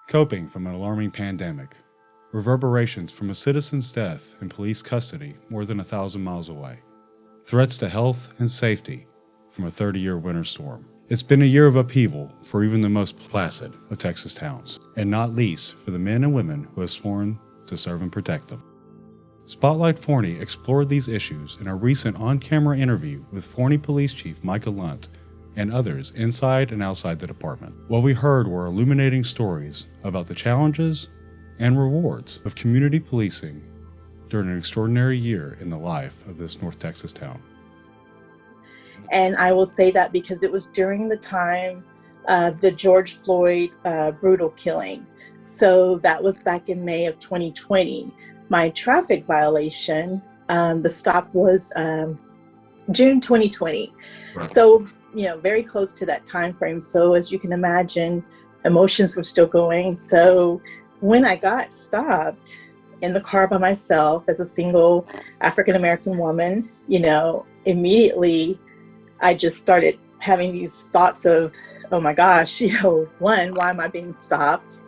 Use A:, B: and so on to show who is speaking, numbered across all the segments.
A: Coping from an alarming pandemic. Reverberations from a citizen's death in police custody more than 1,000 miles away. Threats to health and safety from a 30-year winter storm. It's been a year of upheaval for even the most placid of Texas towns, and not least for the men and women who have sworn to serve and protect them. Spotlight Forney explored these issues in a recent on-camera interview with Forney Police Chief Mica Lunt and others inside and outside the department. What we heard were illuminating stories about the challenges and rewards of community policing during an extraordinary year in the life of this North Texas town.
B: And I will say that because it was during the time of the George Floyd brutal killing. So that was back in May of 2020. My traffic violation, the stop was June 2020. Right. So, very close to that time frame. So as you can imagine, emotions were still going. So when I got stopped in the car by myself as a single African-American woman, immediately I just started having these thoughts of, oh my gosh, one, why am I being stopped?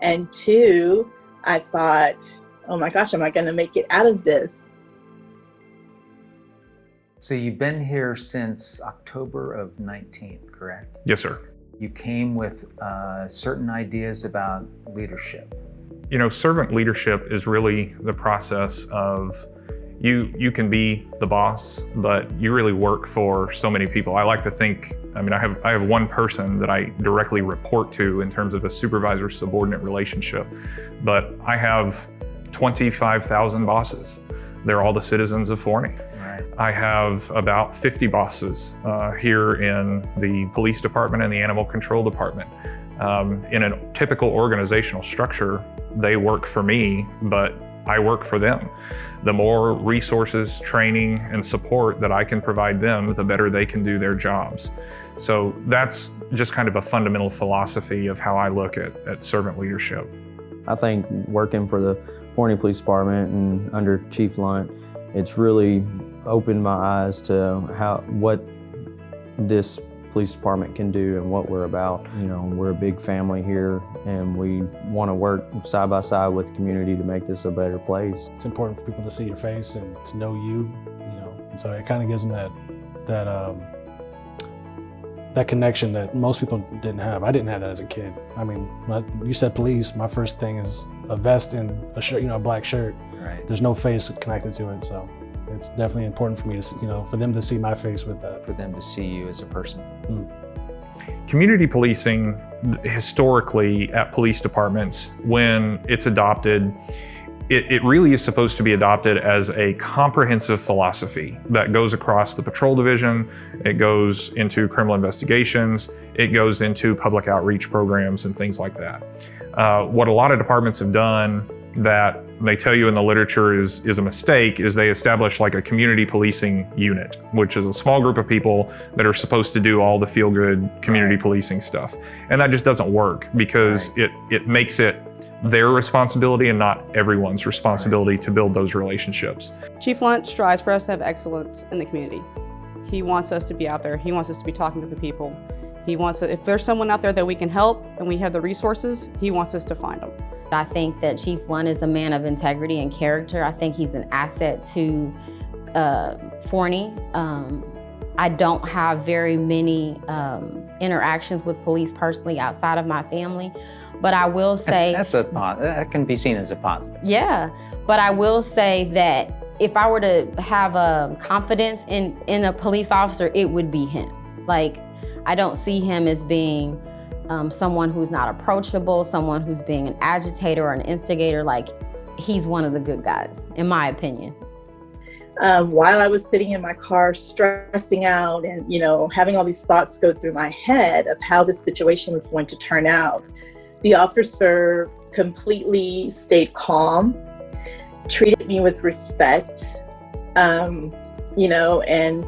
B: And two, I thought, oh my gosh, am I going to make it out of this?
C: So you've been here since October of 19, correct?
D: Yes, sir.
C: You came with certain ideas about leadership.
D: Servant leadership is really the process of you can be the boss, but you really work for so many people. I like to think, I have one person that I directly report to in terms of a supervisor-subordinate relationship, but I have 25,000 bosses. They're all the citizens of Forney. Right. I have about 50 bosses here in the police department and the animal control department. In a typical organizational structure, they work for me, but I work for them. The more resources, training, and support that I can provide them, the better they can do their jobs. So that's just kind of a fundamental philosophy of how I look at servant leadership.
E: I think working for the Forney Police Department and under Chief Lunt, it's really opened my eyes to what this police department can do and what we're about. We're a big family here and we want to work side by side with the community to make this a better place.
F: It's important for people to see your face and to know you, and so it kind of gives them that connection that most people didn't have. I didn't have that as a kid. When you said police, my first thing is a vest and a shirt, a black shirt.
C: Right.
F: There's no face connected to it, so it's definitely important for me to, for them to see my face with that.
C: For them to see you as a person.
D: Community policing, historically at police departments, when it's adopted, it really is supposed to be adopted as a comprehensive philosophy that goes across the patrol division, it goes into criminal investigations, it goes into public outreach programs and things like that. What a lot of departments have done that they tell you in the literature is a mistake is they establish like a community policing unit, which is a small group of people that are supposed to do all the feel-good community policing stuff. And that just doesn't work because it makes it their responsibility and not everyone's responsibility to build those relationships.
G: Chief Lunt strives for us to have excellence in the community. He wants us to be out there. He wants us to be talking to the people. He wants to, if there's someone out there that we can help and we have the resources, he wants us to find them.
H: I think that Chief Lunt is a man of integrity and character. I think he's an asset to Forney. I don't have very many interactions with police personally outside of my family, but I will say—
C: that can be seen as a positive.
H: Yeah, but I will say that if I were to have confidence in a police officer, it would be him. I don't see him as being someone who's not approachable, someone who's being an agitator or an instigator. He's one of the good guys, in my opinion.
B: While I was sitting in my car stressing out and, having all these thoughts go through my head of how this situation was going to turn out, the officer completely stayed calm, treated me with respect, You know, and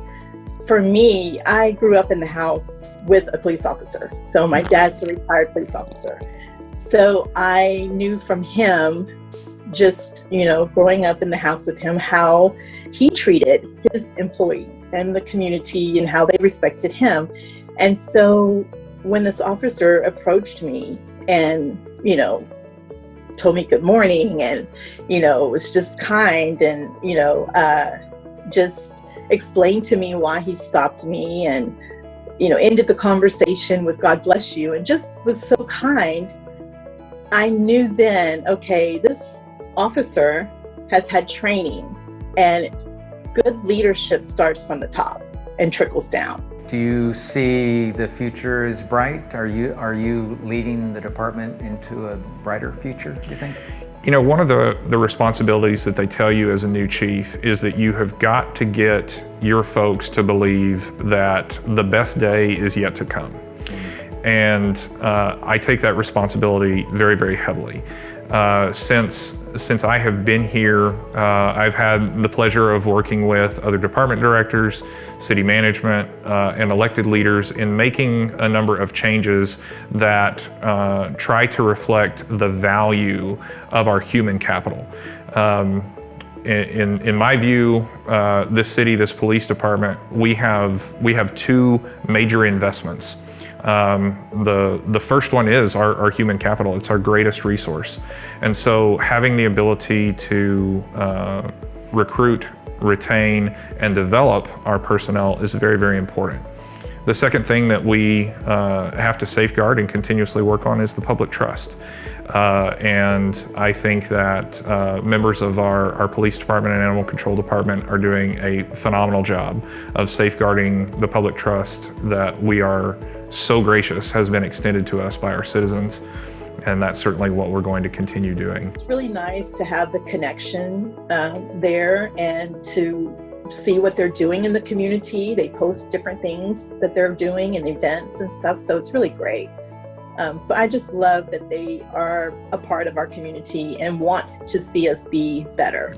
B: for me, I grew up in the house with a police officer. So my dad's a retired police officer. So I knew from him, just, you know, growing up in the house with him, how he treated his employees and the community and how they respected him. And so when this officer approached me and, you know, told me good morning and, you know, was just kind and, you know, just explained to me why he stopped me and, you know, ended the conversation with God bless you and just was so kind. I knew then, okay, this officer has had training, and good leadership starts from the top and trickles down.
C: Do you see the future is bright? Are you leading the department into a brighter future, do you think?
D: You know, one of the responsibilities that they tell you as a new chief is that you have got to get your folks to believe that the best day is yet to come. And I take that responsibility very, very heavily. Since I have been here, I've had the pleasure of working with other department directors, city management, and elected leaders in making a number of changes that try to reflect the value of our human capital. In my view, this city, this police department, we have two major investments. The first one is our human capital. It's our greatest resource. And so having the ability to recruit, retain, and develop our personnel is very, very important. The second thing that we have to safeguard and continuously work on is the public trust. And I think that members of our police department and animal control department are doing a phenomenal job of safeguarding the public trust that we are so gracious has been extended to us by our citizens. And that's certainly what we're going to continue doing.
B: It's really nice to have the connection there and to see what they're doing in the community. They post different things that they're doing and events and stuff. So it's really great. So I just love that they are a part of our community and want to see us be better.